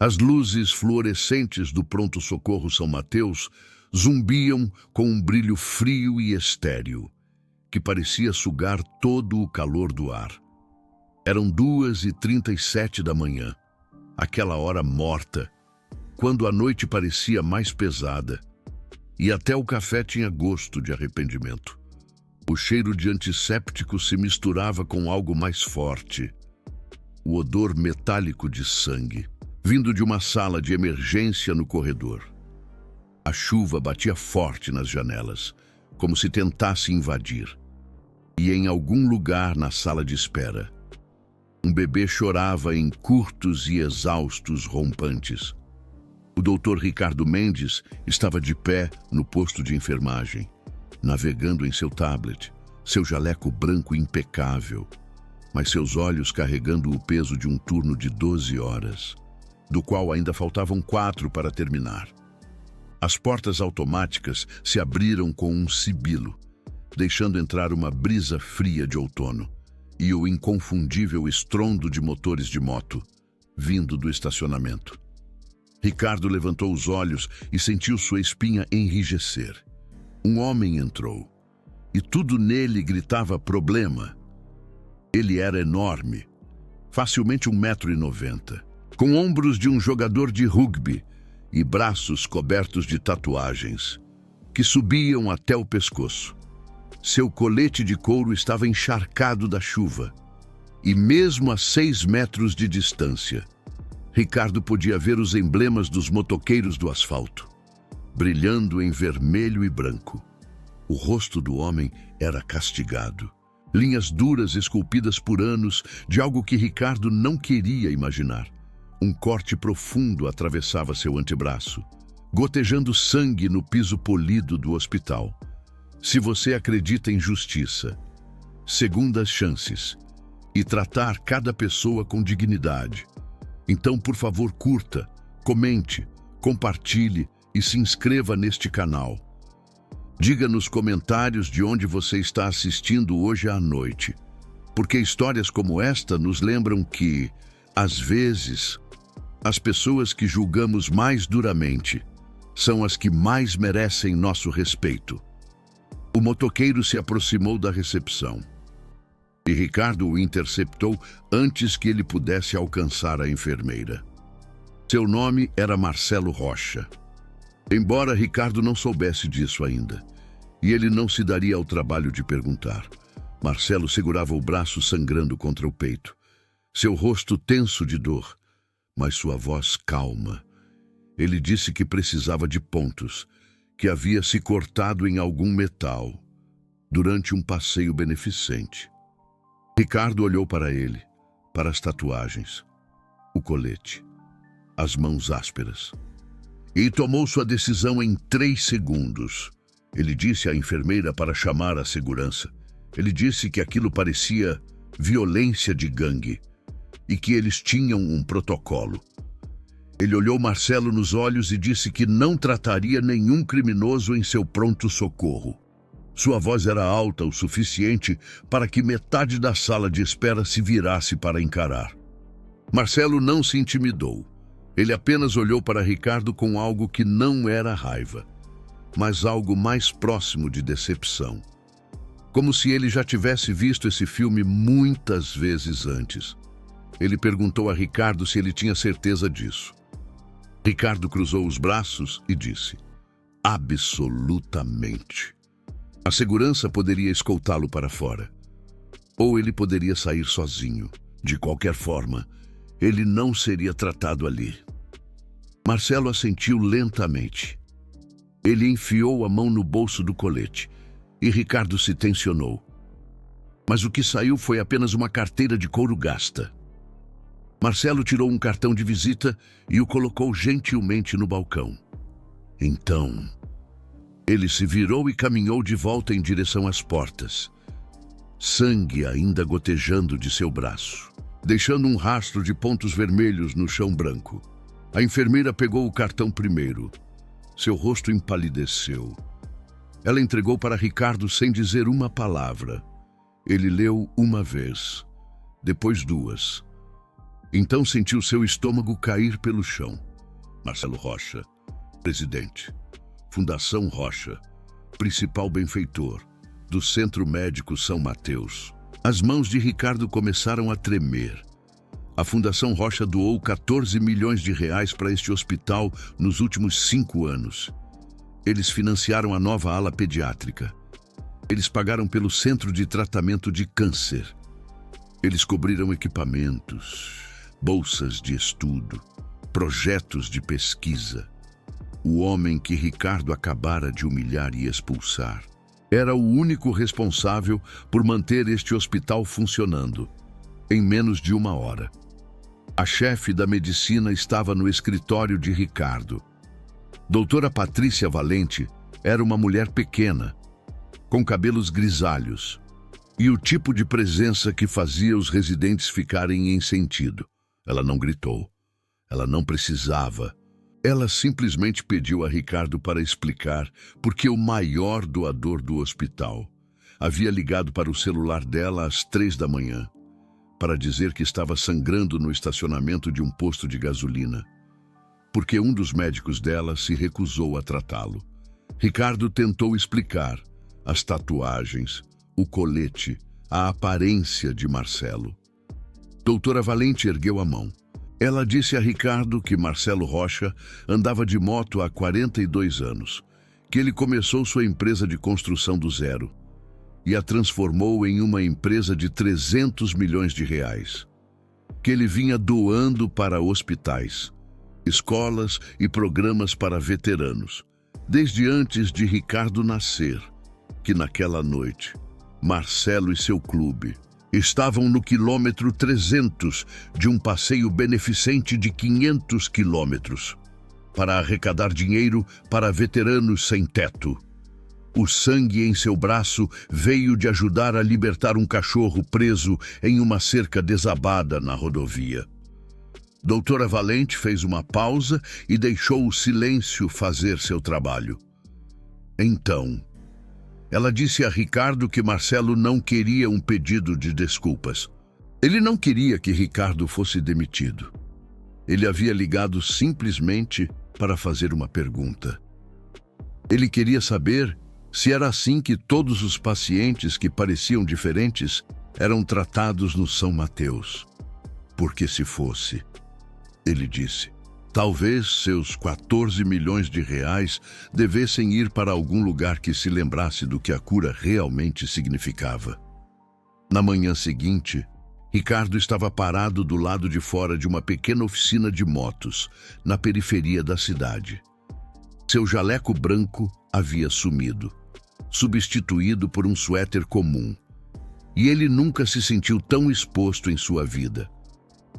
As luzes fluorescentes do pronto-socorro São Mateus zumbiam com um brilho frio e estéril, que parecia sugar todo o calor do ar. Eram 2h37 da manhã, aquela hora morta, quando a noite parecia mais pesada, e até o café tinha gosto de arrependimento. O cheiro de antisséptico se misturava com algo mais forte, o odor metálico de sangue, vindo de uma sala de emergência no corredor. A chuva batia forte nas janelas, como se tentasse invadir. E em algum lugar na sala de espera, um bebê chorava em curtos e exaustos rompantes. O Dr. Ricardo Mendes estava de pé no posto de enfermagem, navegando em seu tablet, seu jaleco branco impecável, mas seus olhos carregando o peso de um turno de 12 horas, do qual ainda faltavam 4 para terminar. As portas automáticas se abriram com um sibilo, deixando entrar uma brisa fria de outono e o inconfundível estrondo de motores de moto, vindo do estacionamento. Ricardo levantou os olhos e sentiu sua espinha enrijecer. Um homem entrou, e tudo nele gritava problema. Ele era enorme, facilmente 1,90 m, com ombros de um jogador de rugby e braços cobertos de tatuagens, que subiam até o pescoço. Seu colete de couro estava encharcado da chuva, e mesmo a 6 metros de distância, Ricardo podia ver os emblemas dos motoqueiros do asfalto, brilhando em vermelho e branco. O rosto do homem era castigado, linhas duras esculpidas por anos de algo que Ricardo não queria imaginar. Um corte profundo atravessava seu antebraço, gotejando sangue no piso polido do hospital. Se você acredita em justiça, segundas chances e tratar cada pessoa com dignidade, então, por favor, curta, comente, compartilhe e se inscreva neste canal. Diga nos comentários de onde você está assistindo hoje à noite, porque histórias como esta nos lembram que, às vezes, as pessoas que julgamos mais duramente são as que mais merecem nosso respeito. O motoqueiro se aproximou da recepção e Ricardo o interceptou antes que ele pudesse alcançar a enfermeira. Seu nome era Marcelo Rocha. Embora Ricardo não soubesse disso ainda, e ele não se daria ao trabalho de perguntar, Marcelo segurava o braço sangrando contra o peito, seu rosto tenso de dor, mas sua voz calma. Ele disse que precisava de pontos, que havia se cortado em algum metal durante um passeio beneficente. Ricardo olhou para ele, para as tatuagens, o colete, as mãos ásperas, e tomou sua decisão em 3 segundos. Ele disse à enfermeira para chamar a segurança. Ele disse que aquilo parecia violência de gangue e que eles tinham um protocolo. Ele olhou Marcelo nos olhos e disse que não trataria nenhum criminoso em seu pronto-socorro. Sua voz era alta o suficiente para que metade da sala de espera se virasse para encarar. Marcelo não se intimidou. Ele apenas olhou para Ricardo com algo que não era raiva, mas algo mais próximo de decepção. Como se ele já tivesse visto esse filme muitas vezes antes. Ele perguntou a Ricardo se ele tinha certeza disso. Ricardo cruzou os braços e disse: absolutamente. A segurança poderia escoltá-lo para fora, ou ele poderia sair sozinho. De qualquer forma, ele não seria tratado ali. Marcelo assentiu lentamente. Ele enfiou a mão no bolso do colete e Ricardo se tensionou. Mas o que saiu foi apenas uma carteira de couro gasta. Marcelo tirou um cartão de visita e o colocou gentilmente no balcão. Então, ele se virou e caminhou de volta em direção às portas, sangue ainda gotejando de seu braço, deixando um rastro de pontos vermelhos no chão branco. A enfermeira pegou o cartão primeiro. Seu rosto empalideceu. Ela entregou para Ricardo sem dizer uma palavra. Ele leu uma vez, depois 2. Então sentiu seu estômago cair pelo chão. Marcelo Rocha, presidente. Fundação Rocha, principal benfeitor do Centro Médico São Mateus. As mãos de Ricardo começaram a tremer. A Fundação Rocha doou 14 milhões de reais para este hospital nos últimos 5 anos. Eles financiaram a nova ala pediátrica. Eles pagaram pelo Centro de Tratamento de Câncer. Eles cobriram equipamentos, bolsas de estudo, projetos de pesquisa. O homem que Ricardo acabara de humilhar e expulsar era o único responsável por manter este hospital funcionando. Em menos de 1 hora, a chefe da medicina estava no escritório de Ricardo. Doutora Patrícia Valente era uma mulher pequena, com cabelos grisalhos, e o tipo de presença que fazia os residentes ficarem em sentido. Ela não gritou. Ela não precisava. Ela simplesmente pediu a Ricardo para explicar porque o maior doador do hospital havia ligado para o celular dela às 3 da manhã para dizer que estava sangrando no estacionamento de um posto de gasolina, porque um dos médicos dela se recusou a tratá-lo. Ricardo tentou explicar as tatuagens, o colete, a aparência de Marcelo. Doutora Valente ergueu a mão. Ela disse a Ricardo que Marcelo Rocha andava de moto há 42 anos, que ele começou sua empresa de construção do zero e a transformou em uma empresa de 300 milhões de reais, que ele vinha doando para hospitais, escolas e programas para veteranos, desde antes de Ricardo nascer, que naquela noite, Marcelo e seu clube estavam no quilômetro 300 de um passeio beneficente de 500 quilômetros para arrecadar dinheiro para veteranos sem teto. O sangue em seu braço veio de ajudar a libertar um cachorro preso em uma cerca desabada na rodovia. Doutora Valente fez uma pausa e deixou o silêncio fazer seu trabalho. Então, ela disse a Ricardo que Marcelo não queria um pedido de desculpas. Ele não queria que Ricardo fosse demitido. Ele havia ligado simplesmente para fazer uma pergunta. Ele queria saber se era assim que todos os pacientes que pareciam diferentes eram tratados no São Mateus. Porque se fosse, ele disse, talvez seus 14 milhões de reais devessem ir para algum lugar que se lembrasse do que a cura realmente significava. Na manhã seguinte, Ricardo estava parado do lado de fora de uma pequena oficina de motos, na periferia da cidade. Seu jaleco branco havia sumido, substituído por um suéter comum, e ele nunca se sentiu tão exposto em sua vida.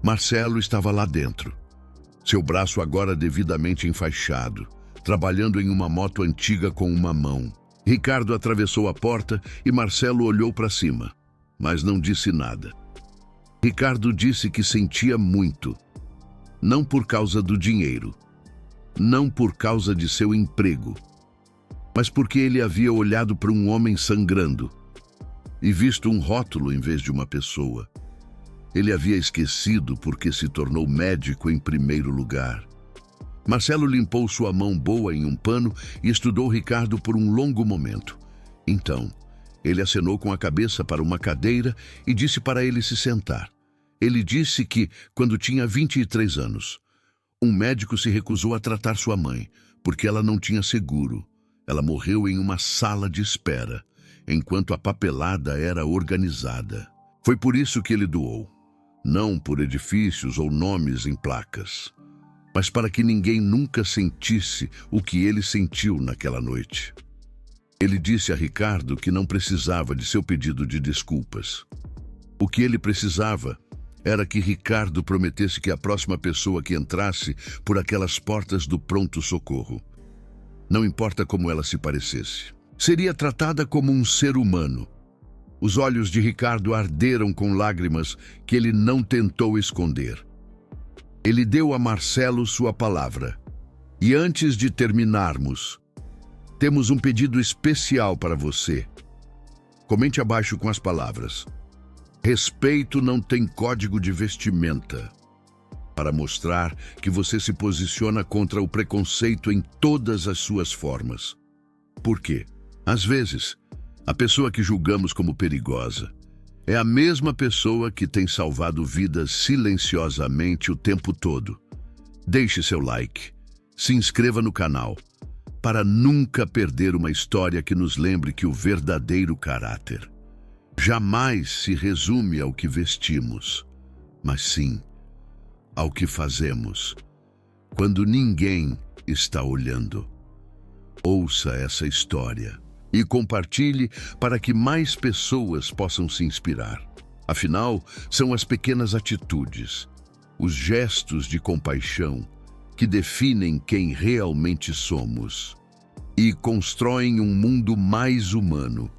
Marcelo estava lá dentro, seu braço agora devidamente enfaixado, trabalhando em uma moto antiga com uma mão. Ricardo atravessou a porta e Marcelo olhou para cima, mas não disse nada. Ricardo disse que sentia muito, não por causa do dinheiro, não por causa de seu emprego, mas porque ele havia olhado para um homem sangrando e visto um rótulo em vez de uma pessoa. Ele havia esquecido porque se tornou médico em primeiro lugar. Marcelo limpou sua mão boa em um pano e estudou Ricardo por um longo momento. Então, ele acenou com a cabeça para uma cadeira e disse para ele se sentar. Ele disse que, quando tinha 23 anos, um médico se recusou a tratar sua mãe, porque ela não tinha seguro. Ela morreu em uma sala de espera, enquanto a papelada era organizada. Foi por isso que ele doou. Não por edifícios ou nomes em placas, mas para que ninguém nunca sentisse o que ele sentiu naquela noite. Ele disse a Ricardo que não precisava de seu pedido de desculpas. O que ele precisava era que Ricardo prometesse que a próxima pessoa que entrasse por aquelas portas do pronto-socorro, não importa como ela se parecesse, seria tratada como um ser humano. Os olhos de Ricardo arderam com lágrimas que ele não tentou esconder. Ele deu a Marcelo sua palavra. E antes de terminarmos, temos um pedido especial para você. Comente abaixo com as palavras: respeito não tem código de vestimenta. para mostrar que você se posiciona contra o preconceito em todas as suas formas. Por quê? Às vezes, a pessoa que julgamos como perigosa é a mesma pessoa que tem salvado vidas silenciosamente o tempo todo. Deixe seu like, se inscreva no canal, para nunca perder uma história que nos lembre que o verdadeiro caráter jamais se resume ao que vestimos, mas sim ao que fazemos quando ninguém está olhando. Ouça essa história e compartilhe para que mais pessoas possam se inspirar. Afinal, são as pequenas atitudes, os gestos de compaixão que definem quem realmente somos e constroem um mundo mais humano.